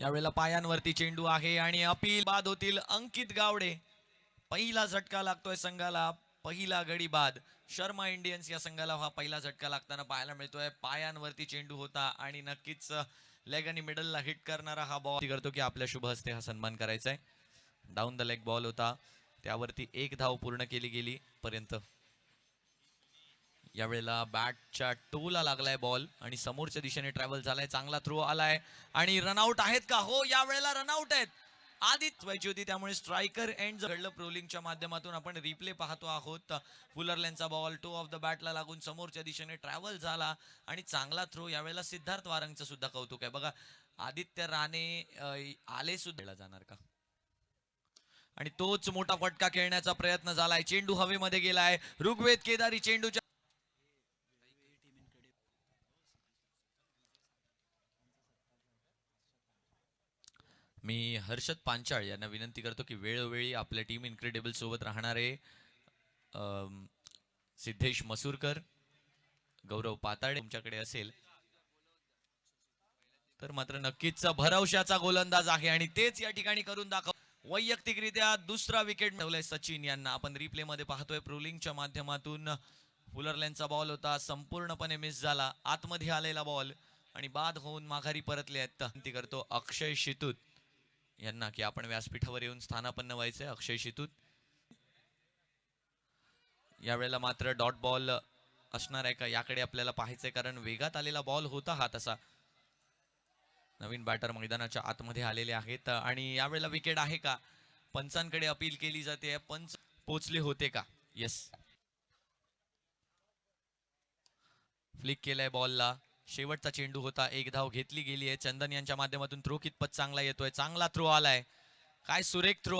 यावेळेला पायांवरती चेंडू आहे आणि अपील बाद होतील. अंकित गावडे, पहिला झटका लागतोय संघाला, पहिला गडी बाद. शर्मा इंडियन्स या संघाला हा पहिला झटका लागताना पाहायला मिळतोय. पायांवरती चेंडू होता आणि नक्कीच लेग आणि मिडलला हिट करणारा हा बॉल करतो की आपल्या शुभ हस्ते हा सन्मान करायचा आहे. डाऊन द लेग बॉल होता, त्यावरती एक धाव पूर्ण केली गेली पर्यंत. यावेळेला बॅटच्या टोला लागलाय बॉल आणि समोरच्या दिशेने ट्रॅव्हल झालाय. चांगला थ्रो आलाय आणि रनआउट आहेत का? हो, यावेळेला रनआउट आहेत. आधीच व्हायची होती, त्यामुळे स्ट्रायकर एंड घडलं. प्रोलिंगच्या माध्यमातून आपण रिप्ले पाहतो आहोत. फुलरलेनचा बॉल टो ऑफ द बॅटला लागून समोरच्या दिशेने ट्रॅव्हल झाला आणि चांगला थ्रो. यावेळेला सिद्धार्थ वारंगचं सुद्धा कौतुक आहे बघा. आदित्य राणे आले सुद्धा जाणार का? आणि तोच मोठा फटका खेळण्याचा प्रयत्न झालाय. चेंडू हवेमध्ये गेलाय. ऋग्वेद केदारी चेंडूच्या मी हर्षद पांचाळ यांना विनंती करतो की वेळोवेळी आपल्या टीम इन्क्रेडिबल सोबत राहणारे सिद्धेश मसूरकर, गौरव पाताळे तुमच्याकडे असेल तर मात्र नक्कीच भरवशाचा गोलंदाज आहे आणि तेच या ठिकाणी करून दाखव. वैयक्तिकरित्या दुसरा विकेट मिळवलाय सचिन यांना. आपण रिप्ले मध्ये पाहतोय प्रोलिंगच्या माध्यमातून. फुलरलेनचा बॉल होता, संपूर्णपणे मिस झाला. आतमध्ये आलेला बॉल आणि बाद होऊन माघारी परतले आहेत. विनंती करतो अक्षय शितूत यांना की आपण व्यासपीठावर येऊन स्थानापन्न व्हायचंय. अक्षय शितूत यावेळेला मात्र डॉट बॉल असणार आहे का याकडे आपल्याला पाहायचंय, कारण वेगात आलेला बॉल होता हा तसा. नवीन बॅटर मैदानाच्या आतमध्ये आलेले आहेत आणि यावेळेला विकेट आहे का? पंचांकडे अपील केली जाते. पंच पोचले होते का? येस, फ्लिक केलाय बॉलला. शेवटचा चेंडू होता, एक धाव घेतली गेली आहे. चंदन यांच्या माध्यमातून थ्रो कितपत चांगला येतोय? चांगला थ्रो आलाय. काय सुरेख थ्रो